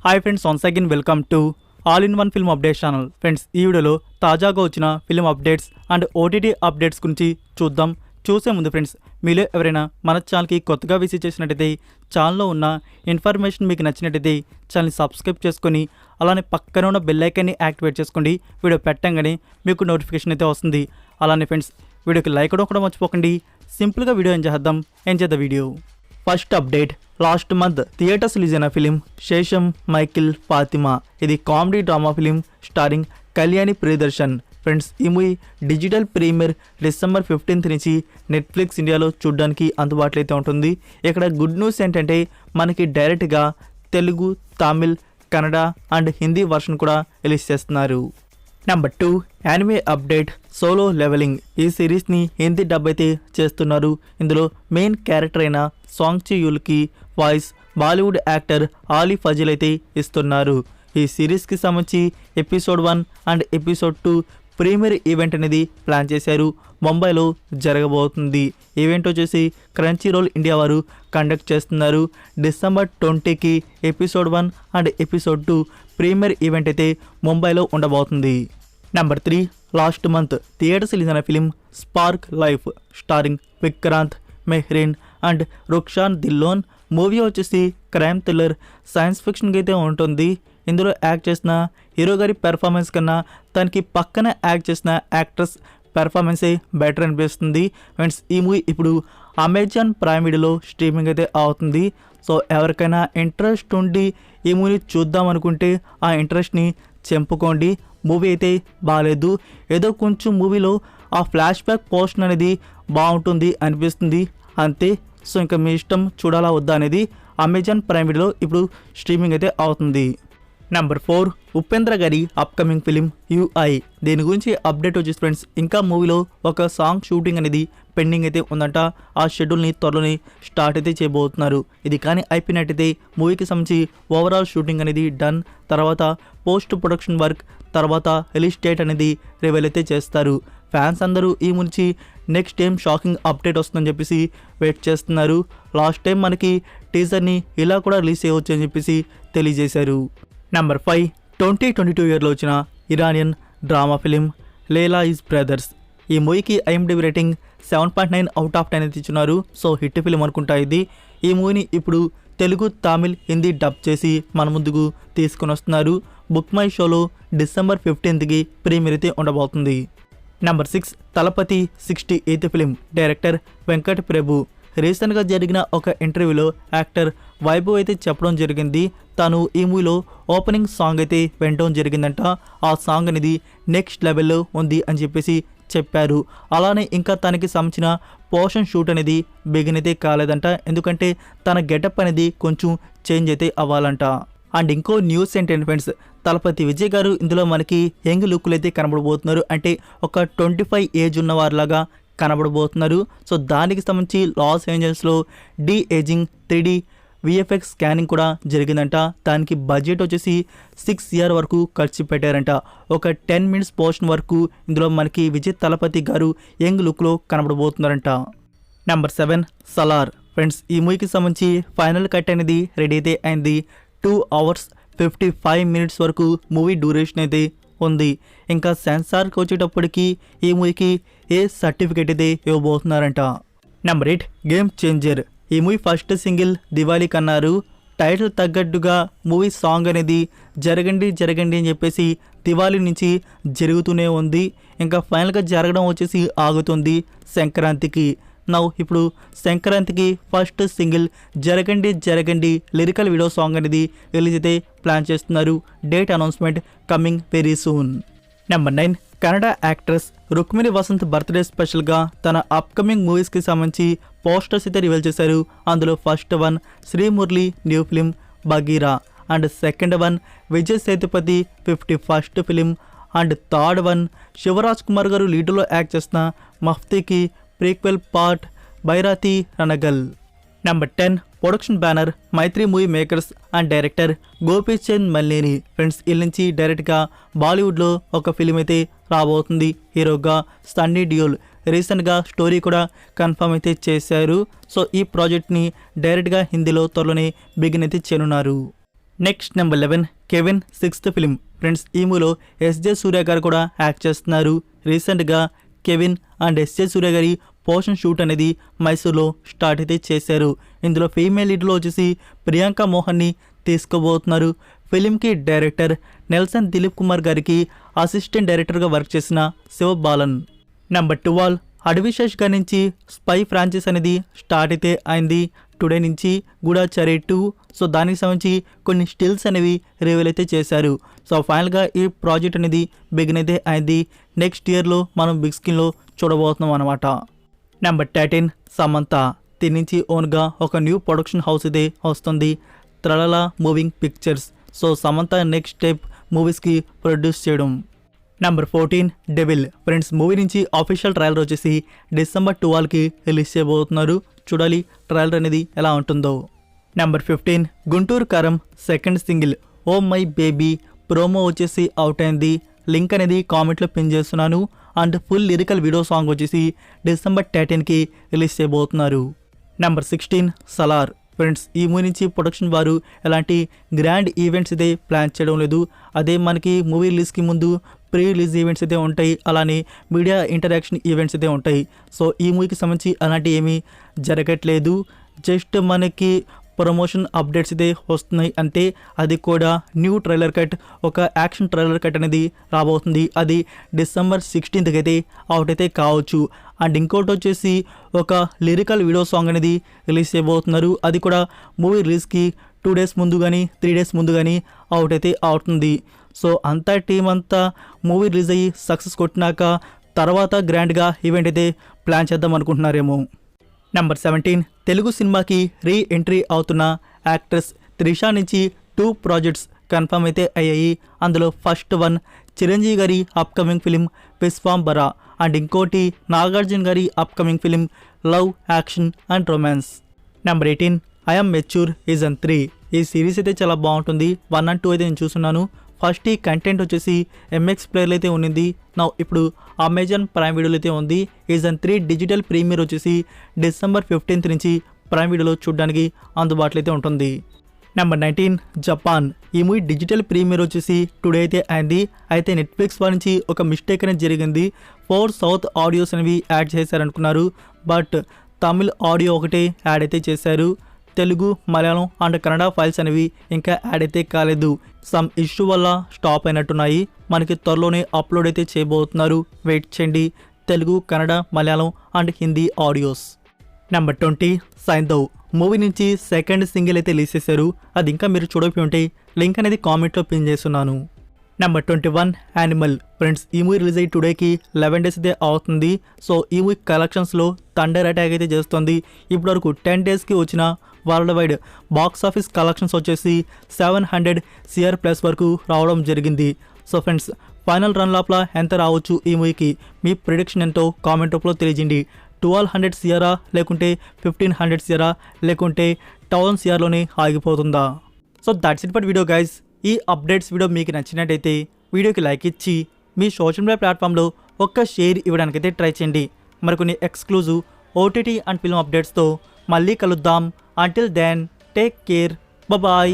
Hi friends, once again welcome to all in one film updates channel. Friends, ఈ వీడియోలో తాజాగా వచ్చిన film updates and OTT updates గురించి చూద్దాం. చూసే ముందు ఫ్రెండ్స్, మీలో ఎవరైనా మన ఛానల్కి కొత్తగా విజిట్ చేసినట్టయితే ఛానల్లో ఉన్న ఇన్ఫర్మేషన్ మీకు నచ్చినట్టయితే ఛానల్ని సబ్స్క్రైబ్ చేసుకొని అలానే పక్కన ఉన్న బెల్ ఐకాన్ని యాక్టివేట్ చేసుకోండి. వీడియో పెట్టంగానే మీకు నోటిఫికేషన్ అయితే వస్తుంది. అలానే ఫ్రెండ్స్, వీడియోకి లైక్ కూడా మర్చిపోకండి. సింపుల్గా వీడియో ఎంజాయ్ చేద్దాం video. First update, last month theatres release అయిన ఫిలిం శేషం మైకిల్ ఫాతిమా. ఇది comedy drama film starring Kalyani Priyadarshan. Friends, ఈ మూవీ డిజిటల్ ప్రీమియర్ డిసెంబర్ 15 నుంచి నెట్ఫ్లిక్స్ ఇండియాలో చూడడానికి అందుబాటులో అయితే ఉంటుంది. ఇక్కడ గుడ్ న్యూస్ ఏంటంటే మనకి డైరెక్ట్గా తెలుగు, తమిళ్, కన్నడ అండ్ హిందీ వర్షన్ కూడా రిలీజ్ చేస్తున్నారు. Number 2, anime update solo levelling. ఈ సిరీస్ని హిందీ డబ్ అయితే చేస్తున్నారు. ఇందులో మెయిన్ క్యారెక్టర్ అయిన సాంగ్ చి యూల్కి voice Bollywood actor Ali Fazal అయితే ఇస్తున్నారు. ఈ సిరీస్కి సంబంధించి episode 1 and episode 2 premiere event అనేది ప్లాన్ చేశారు. ముంబైలో జరగబోతుంది. ఈవెంట్ వచ్చేసి క్రంచీ రోల్ ఇండియా వారు కండక్ట్ చేస్తున్నారు. డిసెంబర్ 20కి episode 1 and episode 2 premiere event అయితే ముంబైలో ఉండబోతుంది. Number 3, last month theatres release అయిన film Spark Life starring Vikrant, Mehreen and Rukshan Dhillon. Movie వచ్చేసి క్రైమ్ థ్రిల్లర్ సైన్స్ ఫిక్షన్కి అయితే ఉంటుంది. ఇందులో యాక్ట్ చేసిన హీరో గారి పెర్ఫార్మెన్స్ కన్నా తనకి పక్కన యాక్ట్ చేసిన యాక్ట్రెస్ పెర్ఫార్మెన్సే బెటర్ అనిపిస్తుంది. ఫ్రెండ్స్, ఈ మూవీ ఇప్పుడు అమెజాన్ ప్రైమ్ వీడియోలో స్ట్రీమింగ్ అయితే అవుతుంది. సో ఎవరికైనా ఇంట్రెస్ట్ ఉండి ఈ మూవీ చూద్దాం అనుకుంటే ఆ ఇంట్రెస్ట్ని చెంపుకోండి. మూవీ అయితే బాగాలేదు, ఏదో కొంచెం మూవీలో ఆ ఫ్లాష్ బ్యాక్ పోర్షన్ అనేది బాగుంటుంది అనిపిస్తుంది అంతే. సో ఇంకా మీ ఇష్టం, చూడాలా వద్దా అనేది. అమెజాన్ ప్రైమ్ వీడియోలో ఇప్పుడు స్ట్రీమింగ్ అయితే అవుతుంది. నెంబర్ 4, ఉపేంద్ర గారి అప్కమింగ్ ఫిలిం UI. దీని గురించి అప్డేట్ వచ్చేసి ఫ్రెండ్స్, ఇంకా మూవీలో ఒక సాంగ్ షూటింగ్ అనేది పెండింగ్ అయితే ఉందంట. ఆ షెడ్యూల్ని త్వరలోనే స్టార్ట్ అయితే చేయబోతున్నారు. ఇది కానీ అయిపోయినట్టయితే మూవీకి సంబంధించి ఓవరాల్ షూటింగ్ అనేది డన్, తర్వాత పోస్ట్ ప్రొడక్షన్ వర్క్, తర్వాత రిలీజ్ డేట్ అనేది రివీల్ అయితే చేస్తారు. ఫ్యాన్స్ అందరూ ఈ నుంచి నెక్స్ట్ టైం షాకింగ్ అప్డేట్ వస్తుందని చెప్పేసి వెయిట్ చేస్తున్నారు. లాస్ట్ టైం మనకి టీజర్ని ఇలా కూడా రిలీజ్ చేయవచ్చు అని చెప్పేసి తెలియజేశారు. నెంబర్ 5, 2022 ఇయర్లో వచ్చిన Iranian drama film Leila's Brothers. ఈ మూవీకి IMDb రేటింగ్ 7.9 అవుట్ ఆఫ్ 10 అయితే ఇచ్చున్నారు. సో హిట్ ఫిలిం అనుకుంటా ఇది. ఈ మూవీని ఇప్పుడు తెలుగు, తమిళ్, హిందీ డబ్ చేసి మన ముందుకు తీసుకుని వస్తున్నారు. బుక్ మై షోలో డిసెంబర్ 15కి ప్రీమియర్ అయితే ఉండబోతుంది. Number 6, Thalapathy 68th film director Venkat Prabhu. రీసెంట్గా జరిగిన ఒక ఇంటర్వ్యూలో యాక్టర్ వైభవ్ అయితే చెప్పడం జరిగింది, తను ఈ మూవీలో ఓపెనింగ్ సాంగ్ అయితే వినడం జరిగిందంట. ఆ సాంగ్ అనేది నెక్స్ట్ లెవెల్లో ఉంది అని చెప్పేసి చెప్పారు. అలానే ఇంకా తనకి సంబంధించిన పోర్షన్ షూట్ అనేది బిగిన్ అయితే కాలేదంట, ఎందుకంటే తన గెటప్ అనేది కొంచెం చేంజ్ అయితే అవ్వాలంట. అండ్ ఇంకో న్యూస్ ఏంటంటే ఫ్రెండ్స్, తలపతి విజయ్ గారు ఇందులో మనకి యంగ్ లుక్లు అయితే కనబడబోతున్నారు. అంటే ఒక 25 ఏజ్ ఉన్నవారిలాగా కనబడబోతున్నారు. సో దానికి సంబంధించి లాస్ ఏంజల్స్లో ఏజింగ్ 3D VFX స్కానింగ్ కూడా జరిగిందంట. దానికి బడ్జెట్ వచ్చేసి 6 years వరకు ఖర్చు పెట్టారంట. ఒక 10 minutes పోర్షన్ వరకు ఇందులో మనకి విజయ్ తలపతి గారు యంగ్ లుక్లో కనబడబోతున్నారంట. నెంబర్ 7, సలార్. ఫ్రెండ్స్, ఈ మూవీకి సంబంధించి ఫైనల్ కట్ అనేది రెడీ అయితే అయింది. 2 hours 55 minutes వరకు మూవీ డ్యూరేషన్ అయితే ఉంది. ఇంకా సెన్సార్కి వచ్చేటప్పటికి ఈ మూవీకి ఏ సర్టిఫికేట్ అయితే ఇవ్వబోతున్నారంట. Number 8, Game Changer. ఈ మూవీ ఫస్ట్ సింగిల్ దివాళీకి అన్నారు. టైటిల్ తగ్గట్టుగా మూవీ సాంగ్ అనేది జరగండి జరగండి అని చెప్పేసి దివాళీ నుంచి జరుగుతూనే ఉంది. ఇంకా ఫైనల్గా జరగడం వచ్చేసి ఆగుతుంది సంక్రాంతికి. ఇప్పుడు సంక్రాంతికి first single Jaragandi Jaragandi lyrical video song అనేది రిలీజ్ అయితే ప్లాన్ చేస్తున్నారు. Date announcement coming very soon. Number 9, Kannada actress Rukmini Vasanth birthday స్పెషల్గా తన అప్కమింగ్ మూవీస్కి సంబంధించి పోస్టర్స్ అయితే రివీల్ చేశారు. అందులో first one Srimurali new film Bagheera, and second one Vijay Sethupathi 51st film, and third one Shivaraj Kumar garu లీడర్లో యాక్ట్ చేసిన మఫ్తీకి prequel part Bairathi Ranagal. Number 10, production banner Mythri Movie Makers and director Gopichand Malineni. Friends, వీళ్ళ నుంచి డైరెక్ట్గా బాలీవుడ్లో ఒక ఫిలిం అయితే రాబోతుంది. హీరోగా సన్నీ డియోల్. రీసెంట్గా స్టోరీ కూడా కన్ఫర్మ్ అయితే చేశారు. సో ఈ ప్రాజెక్ట్ని డైరెక్ట్గా హిందీలో త్వరలోనే బిగిన్ అయితే చేయనున్నారు. Next number 11 Kevin sixth film. Friends ఈ మూవీలో ఎస్జే సూర్య గారు కూడా యాక్ట్ చేస్తున్నారు. రీసెంట్గా కెవిన్ అండ్ ఎస్జే సూర్య గారి పోషన్ షూట్ అనేది మైసూర్లో స్టార్ట్ అయితే చేశారు. ఇందులో ఫీమేల్ లీడ్లో వచ్చేసి ప్రియాంక మోహన్ని తీసుకోబోతున్నారు. ఫిలింకి డైరెక్టర్ నెల్సన్ దిలీప్ కుమార్ గారికి అసిస్టెంట్ డైరెక్టర్గా వర్క్ చేసిన శివ బాలన్. నెంబర్ 12 అడవిశేష్ గారి నుంచి స్పై ఫ్రాంచైజ్ అనేది స్టార్ట్ అయితే అయింది. టుడే నుంచి గూఢచారి 2. సో దానికి సంబంధించి కొన్ని స్టిల్స్ అనేవి రివీల్ అయితే చేశారు. సో ఫైనల్గా ఈ ప్రాజెక్ట్ అనేది బిగిన్ అయితే అయింది. నెక్స్ట్ ఇయర్లో మనం బిగ్ స్క్రీన్లో చూడబోతున్నాం అనమాట. నెంబర్ 13 సమంత. దీని నుంచి ఓన్గా ఒక న్యూ ప్రొడక్షన్ హౌస్ అయితే వస్తుంది, Tralala Moving Pictures. So Samantha next step మూవీస్కి ప్రొడ్యూస్ చేయడం. Number 14 Devil. ఫ్రెండ్స్ మూవీ నుంచి ఆఫీషియల్ ట్రైలర్ వచ్చేసి డిసెంబర్ 12కి రిలీజ్ చేయబోతున్నారు. చూడాలి ట్రైలర్ అనేది ఎలా ఉంటుందో. Number 15 Guntur Kaaram second single oh my baby promo వచ్చేసి అవుట్ అయింది. లింక్ అనేది కామెంట్లో పిన్ చేస్తున్నాను. And full lyrical video song వచ్చేసి డిసెంబర్ 13కి రిలీజ్ చేయబోతున్నారు. నెంబర్ 16 సలార్. ఫ్రెండ్స్ ఈ మూవీ నుంచి ప్రొడక్షన్ వారు ఎలాంటి గ్రాండ్ ఈవెంట్స్ అయితే ప్లాన్ చేయడం లేదు. అదే మనకి మూవీ రిలీజ్కి ముందు ప్రీ రిలీజ్ ఈవెంట్స్ అయితే ఉంటాయి, అలానే మీడియా ఇంటరాక్షన్ ఈవెంట్స్ అయితే ఉంటాయి. సో ఈ మూవీకి సంబంధించి అలాంటి ఏమీ జరగట్లేదు. జస్ట్ మనకి ప్రమోషన్ అప్డేట్స్ అయితే వస్తున్నాయి అంతే. అది కూడా న్యూ ట్రైలర్ కట్, ఒక యాక్షన్ ట్రైలర్ కట్ అనేది రాబోతుంది. అది డిసెంబర్ 16కి అయితే అవుట్ అయితే కావచ్చు. అండ్ ఇంకోటి వచ్చేసి ఒక లిరికల్ వీడియో సాంగ్ అనేది రిలీజ్ చేయబోతున్నారు. అది కూడా మూవీ రిలీజ్కి 2 days ముందు కానీ 3 days ముందు కానీ అవుట్ అయితే అవుతుంది. సో అంతా టీం అంతా మూవీ రిలీజ్ అయ్యి సక్సెస్ కొట్టినాక తర్వాత గ్రాండ్గా ఈవెంట్ అయితే ప్లాన్ చేద్దాం అనుకుంటున్నారేమో. నెంబర్ 17 తెలుగు సినిమాకి రీ ఎంట్రీ అవుతున్న యాక్ట్రెస్ త్రిషా నుంచి 2 ప్రాజెక్ట్స్ కన్ఫర్మ్ అయితే అయ్యాయి. అందులో ఫస్ట్ వన్ చిరంజీవి గారి అప్కమింగ్ ఫిలిం విశ్వాంబర, అండ్ ఇంకోటి నాగార్జున గారి upcoming film love action and romance. Number 18 I'm mature season 3. ఈ సిరీస్ అయితే చాలా బాగుంటుంది. 1 and 2 అయితే నేను చూస్తున్నాను. ఫస్ట్ ఈ కంటెంట్ వచ్చేసి ఎంఎక్స్ ప్లేయర్లో అయితే ఉన్నింది. నా ఇప్పుడు అమెజాన్ ప్రైమ్ వీడియోలో అయితే ఉంది. సీజన్ 3 డిజిటల్ ప్రీమియర్ వచ్చేసి డిసెంబర్ 15th నుంచి ప్రైమ్ వీడియోలో చూడడానికి అందుబాటులో అయితే ఉంటుంది. Number 19 Japan. ఈ మూవీ డిజిటల్ ప్రీమియర్ వచ్చేసి టుడే అయితే అయింది. అయితే నెట్ఫ్లిక్స్ వారి నుంచి ఒక మిస్టేక్ అనేది జరిగింది. 4 సౌత్ ఆడియోస్ అనేవి యాడ్ చేశారనుకున్నారు, బట్ తమిళ్ ఆడియో ఒకటే యాడ్ అయితే చేశారు. తెలుగు, మలయాళం అండ్ కన్నడ ఫైల్స్ అనేవి ఇంకా యాడ్ అయితే కాలేదు. సమ్ ఇష్యూ వల్ల స్టాప్ అయినట్టున్నాయి. మనకి త్వరలోనే అప్లోడ్ అయితే చేయబోతున్నారు, వెయిట్ చేయండి. Telugu, Kannada, Malayalam and Hindi audios. Number 20 Saindhav. Movie నుంచి సెకండ్ సింగిల్ అయితే రిలీజ్ చేశారు. అది ఇంకా మీరు చూడకపోయి ఉంటే లింక్ అనేది కామెంట్లో పిన్ చేస్తున్నాను. Number 21 animal. ఫ్రెండ్స్ ఈ మూవీ రిలీజ్ అయ్యి టుడేకి 11 days అయితే అవుతుంది. సో ఈ మూవీ కలెక్షన్స్లో థండర్ అటాక్ అయితే చేస్తుంది. ఇప్పటివరకు 10 daysకి వచ్చిన world wide box office collections వచ్చేసి 700 CR+ వరకు రావడం జరిగింది. సో ఫ్రెండ్స్ ఫైనల్ రన్ లోపల ఎంత రావచ్చు ఈ మూవీకి, మీ ప్రిడిక్షన్ ఎంతో కామెంట్ రూపంలో తెలియజేయండి. 1200 CR లేకుంటే 1500 CR లేకుంటే 1000 CRలోనే ఆగిపోతుందా? So that's it for video guys. ఈ అప్డేట్స్ వీడియో మీకు నచ్చినట్టయితే వీడియోకి లైక్ ఇచ్చి మీ సోషల్ మీడియా ప్లాట్ఫామ్లో ఒక్క షేర్ ఇవ్వడానికైతే ట్రై చేయండి. మరికొన్ని ఎక్స్క్లూజివ్ ఓటీటీ అండ్ ఫిల్మ్ అప్డేట్స్తో మళ్ళీ కలుద్దాం. Until then take care, bye.